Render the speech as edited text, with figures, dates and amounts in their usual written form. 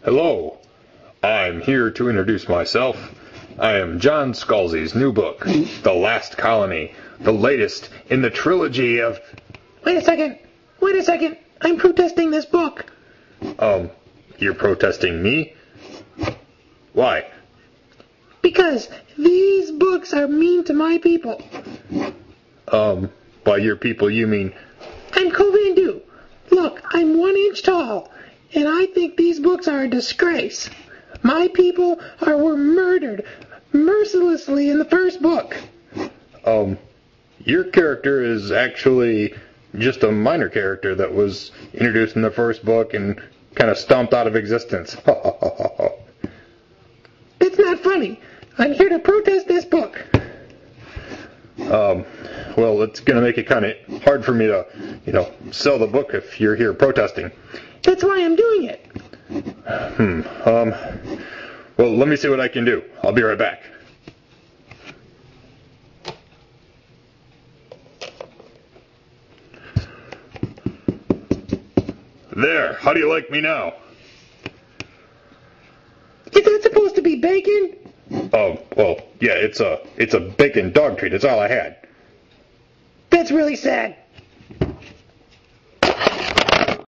Hello, I'm here to introduce myself. I am John Scalzi's new book, The Last Colony, the latest in the trilogy of... Wait a second, I'm protesting this book. You're protesting me? Why? Because these books are mean to my people. By your people you mean... I'm Kovandu. Look, I'm 1 inch tall, and I think these books are a disgrace. My people were murdered mercilessly in the first book. Your character is actually just a minor character that was introduced in the first book and kind of stomped out of existence. It's not funny. I'm here to protest this book. Well, it's going to make it kind of hard for me to, sell the book if you're here protesting. That's why I'm doing it. Well, let me see what I can do. I'll be right back. There, how do you like me now? Is that supposed to be bacon? Oh, well, yeah, it's a bacon dog treat. It's all I had. That's really sad.